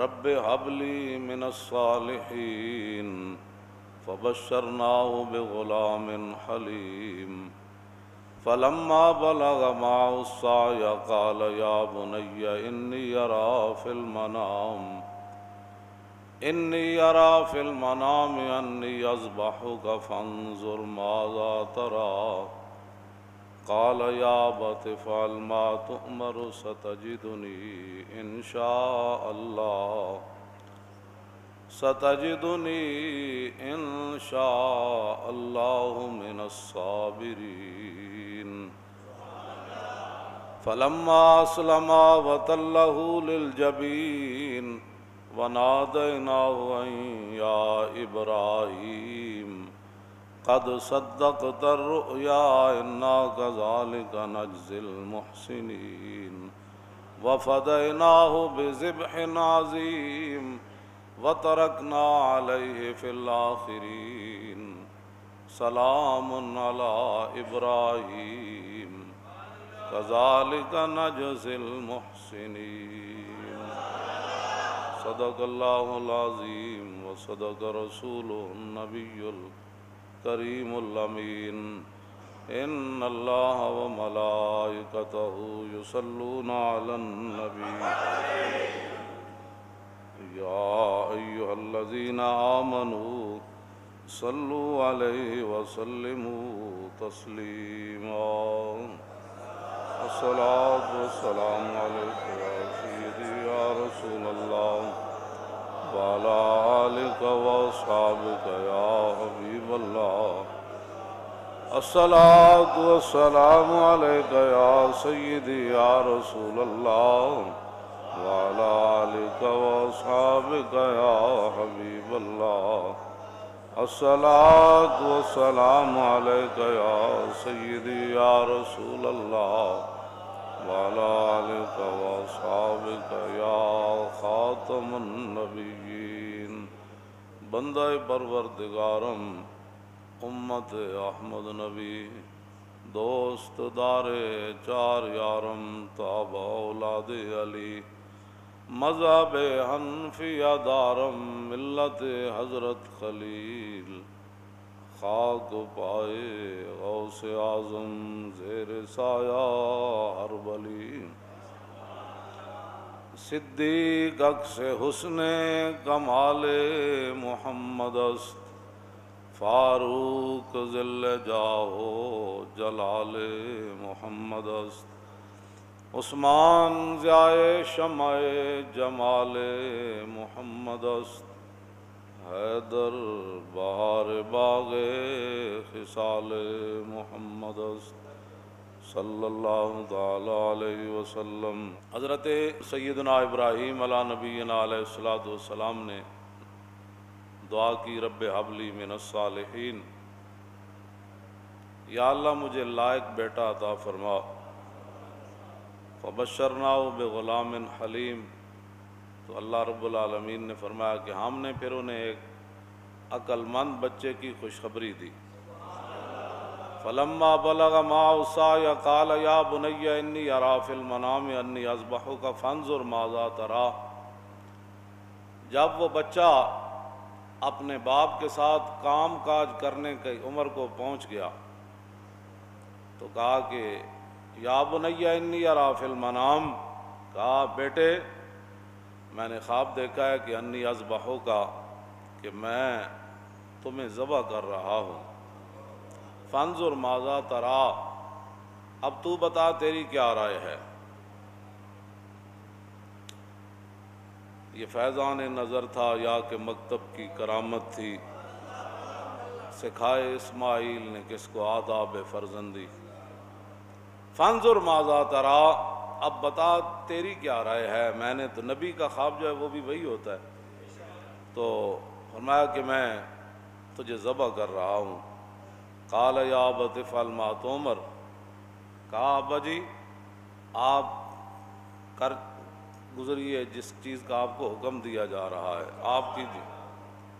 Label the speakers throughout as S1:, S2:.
S1: رب هب لي من الصالحين فبشرناه بغلام حليم فلما بلغ معه السعي قال يا بني إني أرى في المنام أني أذبحك فانظر ماذا ترى قال يا أبت افعل ما تؤمر ستجدني إن شاء الله من الصابرين فلما أسلما وتله للجبين وناديناه أن يا إبراهيم قد صدقت الرؤيا إنا كذلك نجزي المحسنين وفديناه بذبح عظيم وتركنا عليه في الآخرين سلام على إبراهيم كذلك نجزي المحسنين صدق الله العظيم وصدق رسوله النبي الكريم الأمين إن الله وملائكته يصلون على النبي يا أيها الذين آمنوا صلوا عليه وسلموا تسليما الصلاة والسلام عليك يا سيدي يا رسول الله وعلى آلك وأصحابك يا حبيب الله الصلاة والسلام عليك يا سيدي يا رسول الله وعلى آلك وأصحابك يا حبيب الله الصلاة والسلام عليك يا سيدي يا رسول الله وعلى آلك وأصحابك يا خاتم النبيين بندہ پروردگارم امت احمد نبی دوست دار چار یارم تابع اولاد علی مذہب حنفیہ دارم ملت حضرت خلیل خاک پائے غوث اعظم زیر سایہ ہر ولی صدیق عکس حسن کمال محمد است فاروق ذل جاہ جلال محمد است عثمان ضیاء شمع جمال محمد است حیدر بہار باغ خصال محمد است صلی اللہ تعالی علیہ وسلم۔ حضرت سیدنا ابراہیم علیہ نبینا علیہ السلام نے دعا کی رب ہب لی من الصالحین، یا اللہ مجھے لائق بیٹا عطا فرما۔ فبشرناہ بغلام حلیم، تو اللہ رب العالمین نے فرمایا کہ ہم نے پھر انہیں ایک عقل مند بچے کی خوشخبری دی۔ فلما بلغ معه السعی قال یا بنی انی اری فی المنام انی اذبحک فانظر ماذا تری۔ جب وہ بچہ اپنے باپ کے ساتھ کام کاج کرنے کی عمر کو پہنچ گیا تو کہا کہ یا بنی انی اری فی المنام، کہا بیٹے میں نے خواب دیکھا ہے کہ انی اذبحک، کہ میں تمہیں ذبح کر رہا ہوں۔ فانظر ماذا تری، اب تو بتا تیری کیا رائے ہے۔ یہ فیضان نظر تھا یا کہ مکتب کی کرامت تھی؟ سکھائے اسماعیل نے کس کو آداب فرزندی۔ فانظر ماذا تری، اب بتا تیری کیا رائے ہے۔ میں نے تو نبی کا خواب جو ہے وہ بھی وہی ہوتا ہے، تو فرمایا کہ میں تجھے ذبح کر رہا ہوں۔ قال یا ابت افعل ما تؤمر، کہا ابا جی آپ کر گزریے جس چیز کا آپ کو حکم دیا جا رہا ہے، آپ کیجیے۔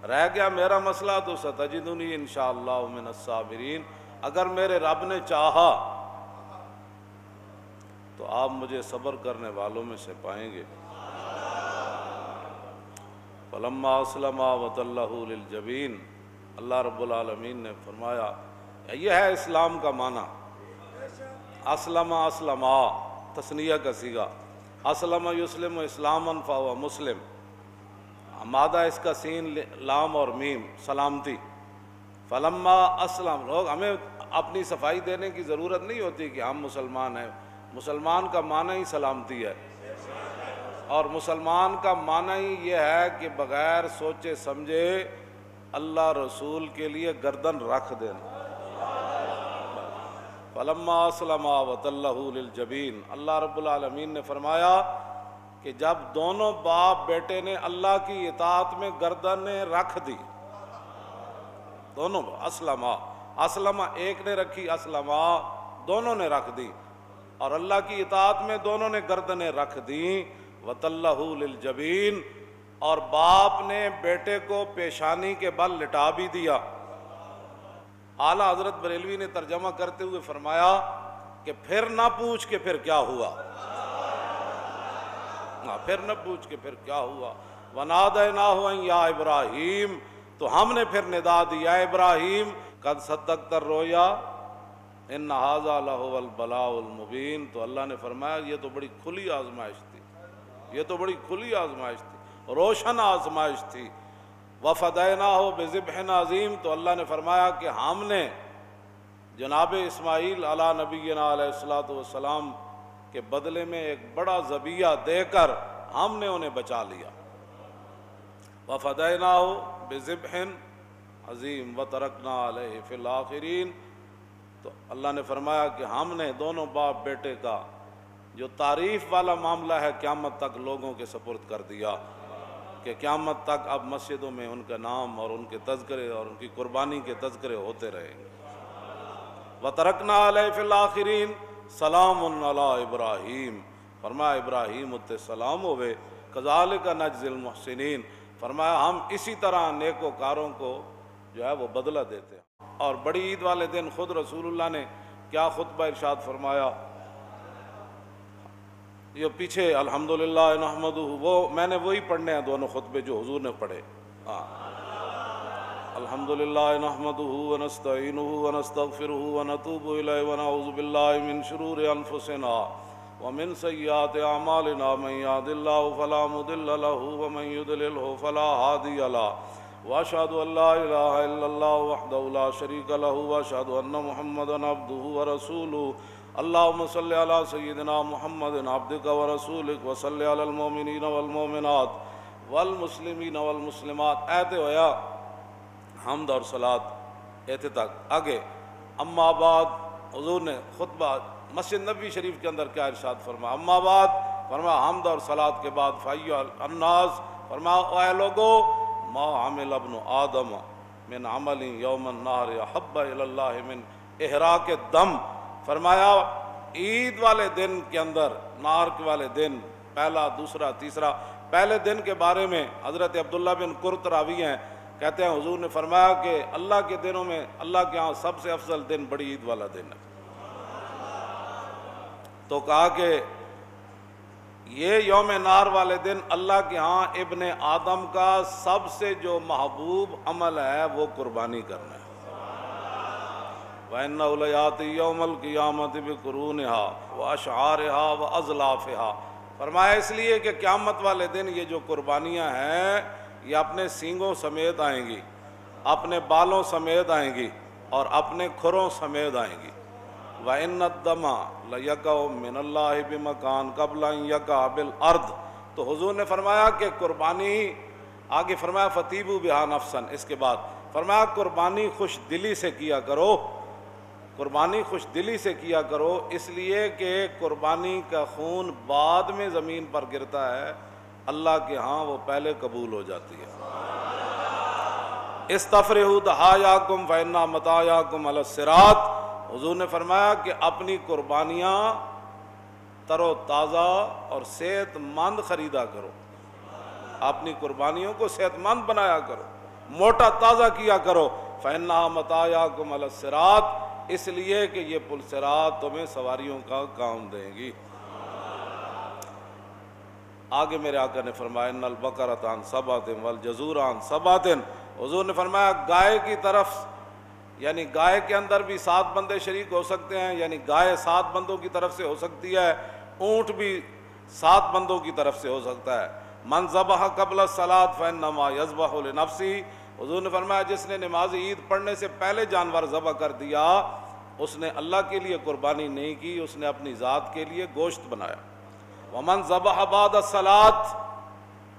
S1: رہ گیا میرا مسئلہ تو ستجدنی انشاءاللہ من الصابرین، اگر میرے رب نے چاہا تو آپ مجھے صبر کرنے والوں میں سے پائیں گے۔ فلما اسلما وتلہ للجبین، اللہ رب العالمین نے فرمایا یہ ہے اسلام کا معنی۔ اسلم اسلما تثنیہ کا صیغہ، اسلم یسلم اسلاما فہو مسلم، مادہ اس کا سین لام اور میم سلامتی۔ فلما اسلم، لوگ ہمیں اپنی صفائی دینے کی ضرورت نہیں ہوتی کہ ہم مسلمان ہیں، مسلمان کا معنی ہی سلامتی ہے، اور مسلمان کا معنی ہی یہ ہے کہ بغیر سوچے سمجھے اللہ رسول کے لیے گردن رکھ دینا۔ فلما اسلم وتلہ للجبین، اللہ رب العالمین نے فرمایا کہ جب دونوں باپ بیٹے نے اللہ کی اطاعت میں گردنیں رکھ دی، دونوں اسلمہ ایک نے رکھی، اسلمہ دونوں نے رکھ دی، اور اللہ کی اطاعت میں دونوں نے گردنیں رکھ دیں، وتلہ للجبین، اور باپ نے بیٹے کو پیشانی کے بل لٹا بھی دیا۔ اعلیٰ حضرت بریلوی نے ترجمہ کرتے ہوئے فرمایا کہ پھر نہ پوچھ کے پھر کیا ہوا، پھر نہ پوچھ کے پھر کیا ہوا۔ وَنَادَيْنَاهُ أَن يَا إِبْرَاهِيمُ، تو ہم نے پھر ندا دی، یا ابراہیم قد صدقت الرؤیا ان ھذا لہو البلاء المبین۔ تو اللہ نے فرمایا یہ تو بڑی کھلی آزمائش تھی، یہ تو بڑی کھلی آزمائش تھی، روشن آزمائش تھی۔ وَفَدَيْنَاهُ بِذِبْحٍ عَظِيمٍ، تو اللہ نے فرمایا کہ ہم نے جناب اسماعیل علیہ نبینا علیہ الصلوۃ والسلام کے بدلے میں ایک بڑا ذبیحہ دے کر ہم نے انہیں بچا لیا۔ وَفَدَيْنَاهُ بِذِبْحٍ عَظِيمٍ وَتَرَكْنَا عَلَيْهِ فِي الْآخِرِينَ، تو اللہ نے فرمایا کہ ہم نے دونوں باپ بیٹے کا جو تعریف والا معاملہ ہے قیامت تک لوگوں کے سپرد کر دیا، کہ قیامت تک اب مسجدوں میں ان کا نام اور ان کے تذکرے اور ان کی قربانی کے تذکرے ہوتے رہیں گے۔ وَتَرَكْنَا عَلَيْهِ فِي الْآخِرِينَ سَلَامٌ عَلَىٰ إِبْرَاهِيمَ، فرمایا ابراہیم اتے سلام ہوئے، كَذَلِكَ نَجْزِي الْمُحْسِنِينَ، فرمایا ہم اسی طرح نیکوکاروں کو جو ہے وہ بدلہ دیتے ہیں۔ اور بڑی عید والے دن خود رسول اللہ نے کیا خطبہ ارشاد فرمایا، یہ پیچھے الحمدللہ نحمدہ، وہ میں نے وہی پڑھنے ہیں دونوں خطبے جو حضور نے پڑھے۔ الحمدللہ نحمدہ ونستعینہ ونستغفرہ ونتوب الیہ ونعوذ باللہ من شرور انفسنا ومن سیئات اعمالنا، من یہد اللہ فلا مضل لہ ومن یضللہ فلا ہادی لہ، واشہد ان لا الہ الا اللہ وحدہ لا شریک لہ، واشہد ان محمدا عبدہ ورسولہ۔ اللہم صلی علی سیدنا محمد عبدک ورسولک وصلی علی المؤمنین والمؤمنات والمسلمین والمسلمات۔ ایت ہویا حمد اور صلاۃ ایت تک آگے۔ اما بعد، حضور نے خطبہ مسجد نبوی شریف کے اندر کیا ارشاد فرمایا، اما بعد فرمایا حمد اور صلاۃ کے بعد فایھا الناس، فرمایا اے لوگو، ما عمل ابن آدم من عمل یوم النہر احب الی اللہ من احراق الدم، فرمایا عید والے دن کے اندر، نہر والے دن، پہلا دوسرا تیسرا، پہلے دن کے بارے میں حضرت عبداللہ بن قرط راوی ہیں، کہتے ہیں حضور نے فرمایا کہ اللہ کے دنوں میں اللہ کے ہاں سب سے افضل دن بڑی عید والا دن ہے۔ تو کہا کہ یہ یوم نہر والے دن اللہ کے ہاں ابن آدم کا سب سے جو محبوب عمل ہے وہ قربانی کرنا ہے۔ وَإِنَّهُ لَيَأْتِي يَوْمَ الْقِيَامَةِ بِقُرُونِهَا وَأَشْعَارِهَا وَأَزْلَافِهَا، فرمایا اس لیے کہ قیامت والے دن یہ جو قربانیاں ہیں یہ اپنے سینگوں سمیت آئیں گی، اپنے بالوں سمیت آئیں گی، اور اپنے کھروں سمیت آئیں گی۔ وَإِنَّ الدَّمَ لَيَقَعُ مِنَ اللَّهِ بِمَكَانٍ قَبْلَ أَن يَقَعَ بِالْأَرْضِ، تو حضور نے فرمایا کہ قربانی، آگے فرمایا فَطِيبُوا بِهَا نَفْسًا، اس کے بعد فرمایا قربانی خوش دلی سے کیا کرو، قربانی خوش دلی سے کیا کرو، اس لیے کہ قربانی کا خون بعد میں زمین پر گرتا ہے، اللہ کے ہاں وہ پہلے قبول ہو جاتی ہے۔ استفرحوا ضحایاکم فإن مطایاکم علی الصراط، حضور نے فرمایا کہ اپنی قربانیاں تر و تازہ اور صحت مند خریدا کرو، اپنی قربانیوں کو صحت مند بنایا کرو، موٹا تازہ کیا کرو۔ فإنها مطایاکم علی الصراط، اس لیے کہ یہ پل صراط تمہیں سواریوں کا کام دیں گی۔ آگے میرے آقا نے فرمایا ان البقرۃ عن سبعۃ والجزور عن سبعۃ، حضور نے فرمایا گائے کی طرف، یعنی گائے کے اندر بھی 7 بندے شریک ہو سکتے ہیں، یعنی گائے 7 بندوں کی طرف سے ہو سکتی ہے، اونٹ بھی 7 بندوں کی طرف سے ہو سکتا ہے۔ من ذبح قبل الصلاۃ فانما یذبح لنفسہ، حضور نے فرمایا جس نے نماز عید پڑھنے سے پہلے جانور ذبح کر دیا اس نے اللہ کے لیے قربانی نہیں کی، اس نے اپنی ذات کے لیے گوشت بنایا۔ ومن ذبح بعد الصلاۃ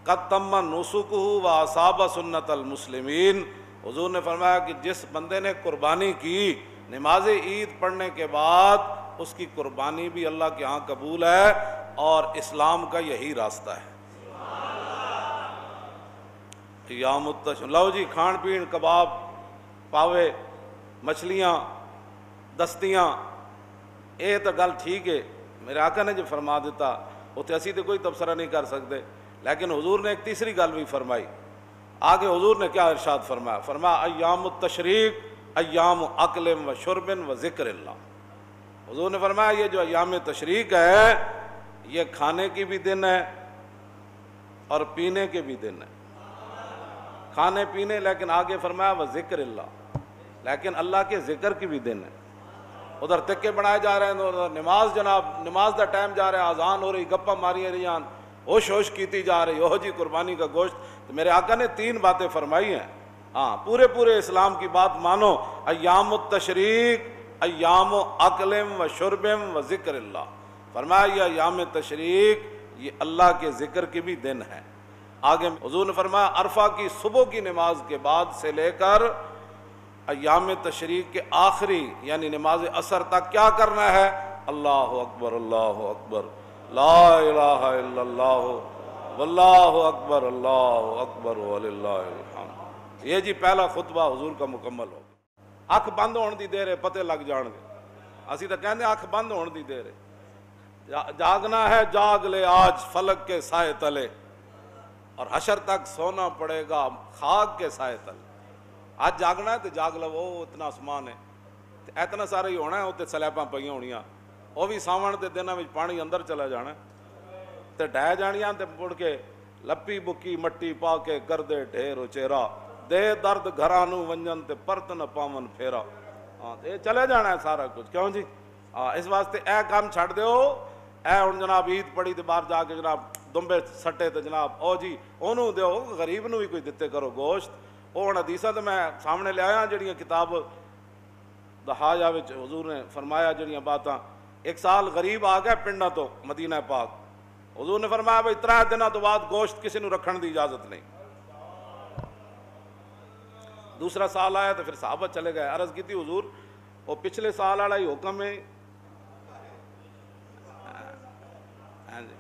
S1: قد تم نسکہ واصاب سنت المسلمین، حضور نے فرمایا کہ جس بندے نے قربانی کی نماز عید پڑھنے کے بعد اس کی قربانی بھی اللہ کے ہاں قبول ہے اور اسلام کا یہی راستہ ہے۔ ایام التشریق، لو جی کھان پین، کباب، پاوے، مچھلیاں، دستیاں، یہ تو گل ٹھیک ہے، میرے آقا نے جو فرما دیتا اتنے اسی تو کوئی تبصرہ نہیں کر سکتے، لیکن حضور نے ایک تیسری گل بھی فرمائی۔ آگے حضور نے کیا ارشاد فرمایا؟ فرمایا ایام التشریق ایام اکل و شرب و ذکر اللہ، حضور نے فرمایا یہ جو ایام تشریق ہے یہ کھانے کی بھی دن ہے اور پینے کے بھی دن ہے، کھانے پینے، لیکن آگے فرمایا وہ ذکر اللہ، لیکن اللہ کے ذکر کی بھی دن ہے۔ ادھر تکے بنائے جا رہے ہیں، ادھر نماز، جناب نماز دا ٹائم جا رہا ہے، اذان ہو رہی، گپا ماری رہی ہیں، ہوش ہوش کیتی جا رہی، اوہ جی قربانی کا گوشت۔ تو میرے آقا نے 3 باتیں فرمائی ہیں، ہاں پورے اسلام کی بات مانو۔ ایام التشریق ایام اکل و شرب و ذکر اللہ، فرمایا یہ ایام تشریق یہ اللہ کے ذکر کی بھی دن ہے۔ آگے حضور نے فرمایا عرفہ کی صبح کی نماز کے بعد سے لے کر ایام تشریق کے آخری یعنی نماز عصر تک کیا کرنا ہے؟ اللہ اکبر اللہ اکبر، لا الہ الا اللہ، واللہ اکبر اللہ اکبر وللہ الحمد۔ یہ جی پہلا خطبہ حضور کا مکمل ہو گیا۔ اکھ بند ہونے دی دیر ہے، پتے لگ جان گے، اسی تو کہنے اکھ بند ہونے دی دیر ہے، جاگنا ہے جاگ لے آج فلک کے سائے تلے، اور حشر تک سونا پڑے گا خاک کے سائے تلے۔ آج جاگنا ہے تو جاگ لو، وہ اتنا آسمان ہے، اتنا سارا ہی ہونا ہے، اتنے سلیباں پہ ہونیاں، وہ بھی ساون کے دنوں میں پانی اندر چلا جانا ہے، تے ڈہ جانیاں تے مڑ کے لپی بکی مٹی پا کے کر دے ڈھیر اچیرا، دے درد گھرانو ونجن تے پرت نہ پاون پھیرا۔ ہاں یہ چلے جانا ہے سارا کچھ، کیوں جی؟ اس واسطے اے کام چھڑ دیو، اے ہن جناب عید پڑی تے باہر جا کے جناب دمبے سٹے تے جناب او جی اونوں دیو، غریب نو بھی کوئی دتے کرو گوشت۔ وہ ہن حدیثاں تے میں سامنے لے آیا جڑیاں کتاب دہایا وچ حضور نے فرمایا جڑیاں باتاں۔ ایک سال غریب آ گیا پنڈاں تو مدینہ پاک، حضور نے فرمایا بھائی 3 دنوں تو بعد گوشت کسی نو رکھن دی اجازت نہیں۔ دوسرا سال آیا تو پھر صحابہ چلے گئے، عرض کی تھی حضور وہ پچھلے سال والا ہی حکم ہے،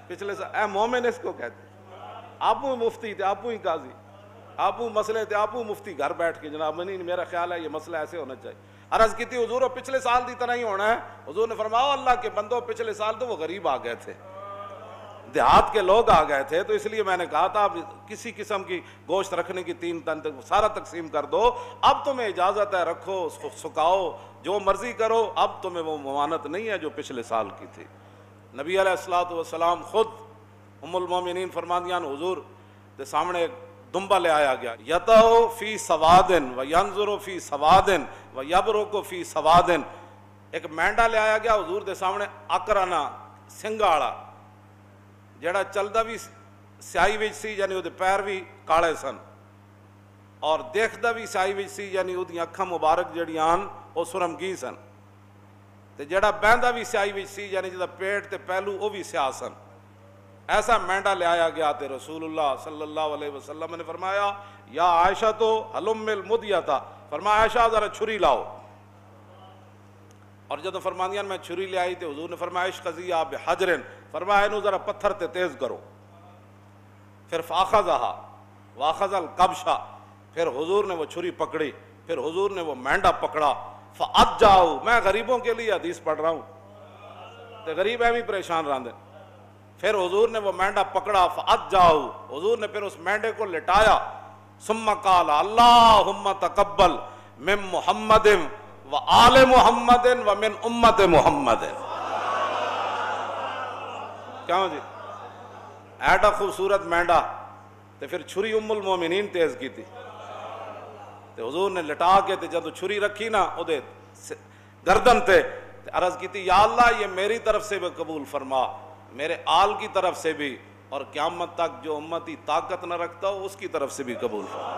S1: پچھلے سال اے مومن اس کو کہتے، آپ مفتی تھے، آپ ہی قاضی، آپ مسئلے تھے، آپ مفتی گھر بیٹھ کے جناب نہیں میرا خیال ہے یہ مسئلہ ایسے ہونا چاہیے۔ عرض کی تھی حضور وہ پچھلے سال دی طرح ہی ہونا ہے، حضور نے فرمایا اللہ کے بندوں پچھلے سال تو وہ غریب آ گئے تھے، دیہات کے لوگ آ گئے تھے، تو اس لیے میں نے کہا تھا اب کسی قسم کی گوشت رکھنے کی 3 تن تک سارا تقسیم کر دو، اب تمہیں اجازت ہے رکھو سکھاؤ جو مرضی کرو، اب تمہیں وہ ممانت نہیں ہے جو پچھلے سال کی تھی۔ نبی علیہ الصلوۃ والسلام خود ام المومنین فرماندیاں حضور کے سامنے ایک دمبا لے آیا گیا، یتو فی سوادن و ینظر فی سوادن و یبرک فی سوادن، ایک مینڈا لے آیا گیا حضور دے سامنے اکرانا سنگا والا، جڑا چلدا بھی سیاہی وچ سی یعنی وہ پیر بھی کالے سن اور دیکھدا بھی سیاہی وچ سی یعنی وہ اکھاں مبارک جڑیاں وہ سرمگی سن، تے جڑا بہندا بھی سیاہی وچ سی یعنی جدا پیٹ تے پہلو وہ بھی سیاہ سن۔ ایسا مینڈا لے آیا گیا تے رسول اللہ صلی اللہ علیہ وسلم نے فرمایا یا عائشہ تو حلم المدیتا، فرمایا عائشہ ذرا چھری لاؤ، اور جب فرماندیاں میں چھری لے آئی تے حضور نے فرمایا اشخذیہ بحجرن، فرمایا انہوں ذرا پتھر تے تیز کرو، پھر فاخذہا واخذ القبشہ، پھر حضور نے وہ چھری پکڑی، پھر حضور نے وہ مینڈا پکڑا، فَأَجَّاؤ، میں غریبوں کے لیے حدیث پڑھ رہا ہوں تے غریب ایویں پریشان رہندے، پھر حضور نے وہ مینڈا پکڑا، فَأَجَّاؤ، حضور نے پھر اس مینڈے کو لٹایا، ثم قال اللہم تقبل من محمد و آل محمد و من امت محمد۔ کیوں جی ایڈا خوبصورت مینڈا تے پھر چھری ام المومنین تیز کی تھی تے حضور نے لٹا کے تے جدو چھری رکھی نا او دے گردن تے عرض کی تھی یا اللہ یہ میری طرف سے بھی قبول فرما، میرے آل کی طرف سے بھی، اور قیامت تک جو امتی طاقت نہ رکھتا ہو اس کی طرف سے بھی قبول فرما۔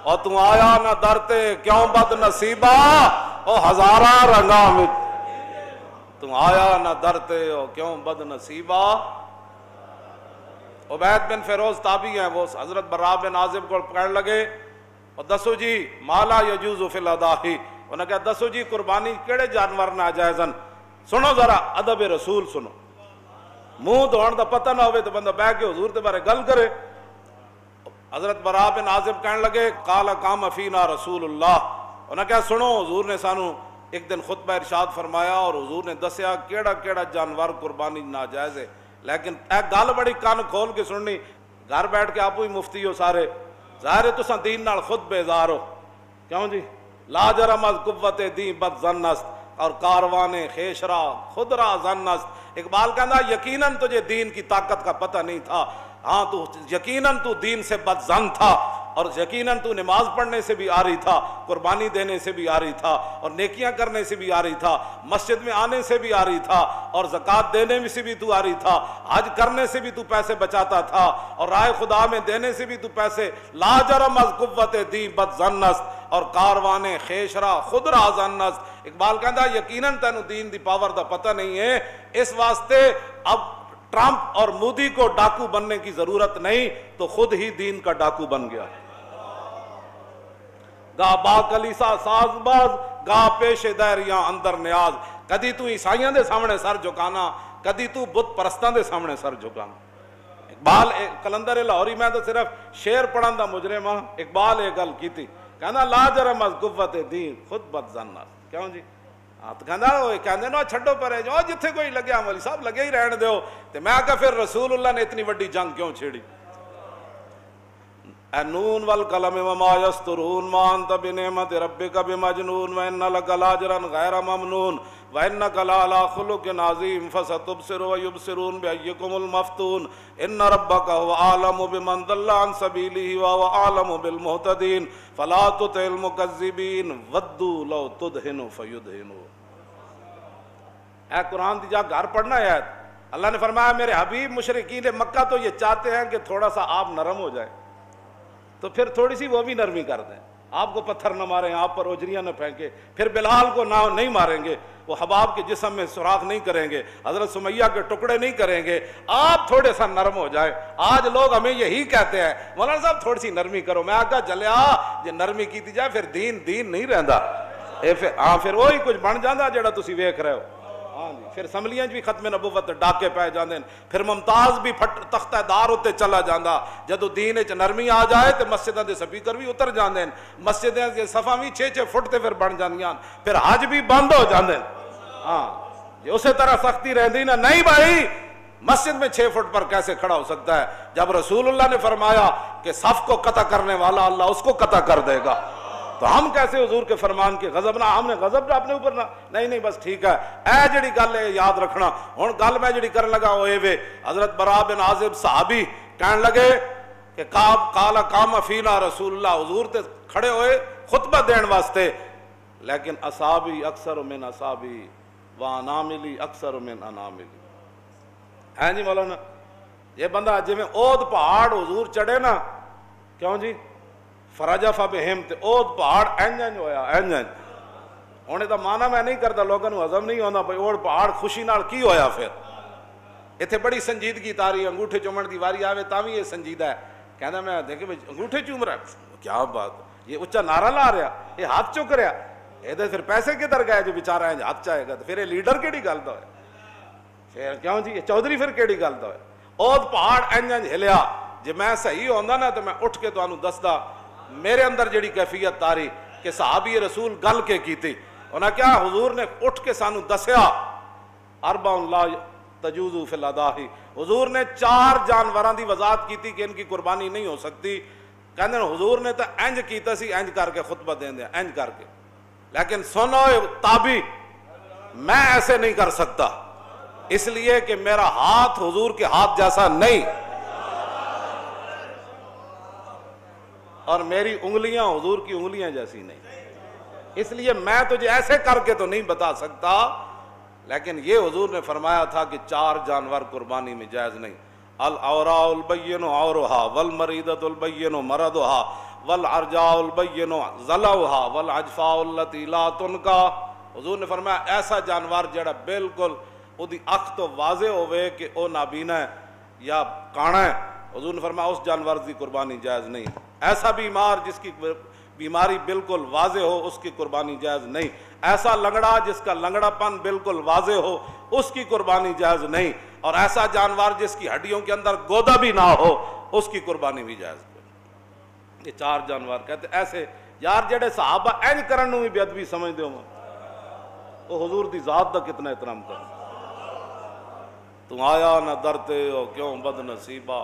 S1: اور تم آیا نہ درتے کیوں بد نصیبہ او ہزارہ رنگاں میں، تم آیا نہ درتے ہو کیوں بد نصیبہ۔ عبید بن فیروز تابعی ہیں، وہ حضرت برا بن عازب کو پکڑ لگے اور دسو جی مالا یجوز فی الاداہی، انہوں نے کہا دسو جی قربانی کیڑے جانور ناجائزن، سنو ذرا ادب رسول سنو، منہ دھوڑ دا پتہ نہ ہوئے تو بندہ بیٹھ کے حضور دے بارے گل کرے۔ حضرت برا بن عازب کہنے لگے قال قام فینا رسول اللہ، انہوں نے کہا سنو حضور نے سانو ایک دن خطبہ ارشاد فرمایا اور حضور نے دسیا کیڑا کیڑا جانور قربانی ناجائز ہے، لیکن اے گل بڑی کان کھول کے سننی، گھر بیٹھ کے آپ ہی مفتی ہو سارے، ظاہر ہے تساں دین نال خود بیزار ہو، کیوں جی لا جرم از قوت دین بد ظن است اور کاروان خیشرا خود را ظن است۔ اقبال کہنا یقیناً تجھے دین کی طاقت کا پتہ نہیں تھا، ہاں تو یقیناً تو دین سے بد ظن تھا، اور یقیناً تو نماز پڑھنے سے بھی آ رہی تھا، قربانی دینے سے بھی آ رہی تھا، اور نیکیاں کرنے سے بھی آ رہی تھا، مسجد میں آنے سے بھی آ رہی تھا، اور زکوٰۃ دینے میں سے بھی تو آ رہی تھا، حج کرنے سے بھی تو پیسے بچاتا تھا، اور رائے خدا میں دینے سے بھی تو پیسے، لا جرم از قوت دین بد ظن است اور کاروان خیشرا خود را ظن است۔ اقبال کہتا یقیناً تینوں دین دی پاور دا پتہ نہیں ہے، اس واسطے اب ٹرمپ اور مودی کو ڈاکو بننے کی ضرورت نہیں، تو خود ہی دین کا ڈاکو بن گیا۔ گا با کلیسا ساز باز گا پیش دہریاں اندر نیاز، کدی تو عیسائیاں دے سامنے سر جھکانا، کدی تو بت پرستاں دے سامنے سر جھکانا۔ اقبال کلندر لاہوری میں تو صرف شعر پڑھن دا مجرم ہاں، اقبال ایک گل کی تھی، کہنا لا جرم از قوت دین خود بد ظن است، کیوں جی تو کہندے نا چھڈو پرے جو جتھے کوئی لگیا مولی صاحب لگے ہی رہن دیو، تے میں کہا پھر رسول اللہ نے اتنی وڈی جنگ کیوں چھیڑی؟ اے نون والقلم وما یسطرون ما انت بنعمت ربک بمجنون وان لک لاجرا غیر ممنون وانک لعلی خلق عظیم فستبصر ویبصرون بایکم المفتون ان ربک هو اعلم بمن ضل عن سبیلہ وهو اعلم بالمہتدین فلا تطع المکذبین ودوا لو تدہن فیدہنون۔ اے قرآن دی جا گھر پڑھنا ہے، اللہ نے فرمایا میرے حبیب مشرکین مکہ تو یہ چاہتے ہیں کہ تھوڑا سا آپ نرم ہو جائے، تو پھر تھوڑی سی وہ بھی نرمی کر دیں، آپ کو پتھر نہ ماریں، آپ پر اوجریاں نہ پھینکیں، پھر بلال کو نہ نہیں ماریں گے، وہ حباب کے جسم میں سوراخ نہیں کریں گے، حضرت سمیہ کے ٹکڑے نہیں کریں گے، آپ تھوڑے سا نرم ہو جائے۔ آج لوگ ہمیں یہی کہتے ہیں مولانا صاحب تھوڑی سی نرمی کرو، میں آگا جلیا جے نرمی کی جائے پھر دین نہیں رہندا، ہاں پھر وہی کچھ بن جاندہ جڑا تسی ویکھ رہے ہو، ہاں جی پھر اسمبلیاں بھی ختم نبوت ڈاکے پہ جاندے، پھر ممتاز بھی تختہ دار ہوتے چلا جاندہ، جدو دین وچ نرمی آ جائے تو مسجداں دے سپیکر بھی اتر جاندے، مسجداں دے صفاں بھی 6-6 فٹ تے پھر بن جاندیاں، پھر حج بھی بند ہو جاندے۔ ہاں جی اسی طرح سختی رہندی نا، نہیں بھائی مسجد میں 6 فٹ پر کیسے کھڑا ہو سکتا ہے، جب رسول اللہ نے فرمایا کہ صف کو قطع کرنے والا اللہ اس کو قطع کر دے گا، تو ہم کیسے حضور کے فرمان کے غضب نہ، ہم نے غضب نہ اپنے اوپر نہ، نہیں بس ٹھیک ہے، اے جڑی گل ہے یاد رکھنا۔ ہن گل میں جڑی کرن لگا وہ وے حضرت برا بن عازب صحابی کہن لگے کہ قال قام فینا رسول اللہ، حضور تے کھڑے ہوئے خطبہ دین واسطے، لیکن اصحابی اکثر من اصحابی واناملی اکثر من اناملی۔ ہیں جی مولانا یہ بندہ جی میں اود پہاڑ حضور چڑھے نا، کیوں جی فرجف بہم تے اود پہاڑ اینج ہویا اینج، ہونے دا معنی میں نہیں کرتا، لوگوں کو ہضم نہیں ہونا بھائی اود پہاڑ خوشی نال کی ہویا، پھر اتنے بڑی سنجیدگی تاری، انگوٹھے چومن دی واری آوے تاں بھی یہ سنجیدہ ہے، کہنا میں دیکھیں انگوٹھے چوم رہا ہے، کیا بات، یہ اچھا نعرہ لا رہا، یہ ہاتھ چک رہا، یہ پھر پیسے کدھر گئے جو بیچارہ ہے ہاتھ چاہے گا، تو پھر یہ لیڈر کیڑی گل دا ہے، پھر کیوں جی یہ چودھری پھر کیڑی گل دا ہے، اود پہاڑ اینج ہلیا، جی میں صحیح ہوندا نا تو میں اٹھ کے تانوں دسدا میرے اندر جڑی کیفیت تاری کہ صحابی رسول گل کے کیتی، انہاں کیا حضور نے اٹھ کے سانو دسیا اربع لا تجوز فی الاداہی، حضور نے 4 جانوراں دی وضاحت کیتی کہ ان کی قربانی نہیں ہو سکتی، کہندے حضور نے تو انج کیتا سی انج کر کے خطبہ دین دیا انج کر کے، لیکن سنو تابی میں ایسے نہیں کر سکتا، اس لیے کہ میرا ہاتھ حضور کے ہاتھ جیسا نہیں، اور میری انگلیاں حضور کی انگلیاں جیسی نہیں، اس لیے میں تجھے ایسے کر کے تو نہیں بتا سکتا، لیکن یہ حضور نے فرمایا تھا کہ 4 جانور قربانی میں جائز نہیں، الاوراء البین عورها والمریضۃ البین مرضها والعرجاء البین ضلعها والعجفاء التي لا تنکا۔ حضور نے فرمایا ایسا جانور جڑا بالکل اودی اکھ تو واضح ہوئے کہ او نابینا ہے یا کانا ہے، حضور نے فرمایا اس جانور کی قربانی جائز نہیں، ایسا بیمار جس کی بیماری بالکل واضح ہو اس کی قربانی جائز نہیں، ایسا لنگڑا جس کا لنگڑا پن بالکل واضح ہو اس کی قربانی جائز نہیں، اور ایسا جانور جس کی ہڈیوں کے اندر گودا بھی نہ ہو اس کی قربانی بھی جائز نہیں۔ یہ 4 جانور کہتے ایسے یار جڑے صحابہ اینج کرن نوں بھی بے ادبی سمجھدے ہو، وہ حضور دی ذات دا کتنا احترام کر، تو آیا نہ درتے ہو کیوں بد نصیبہ۔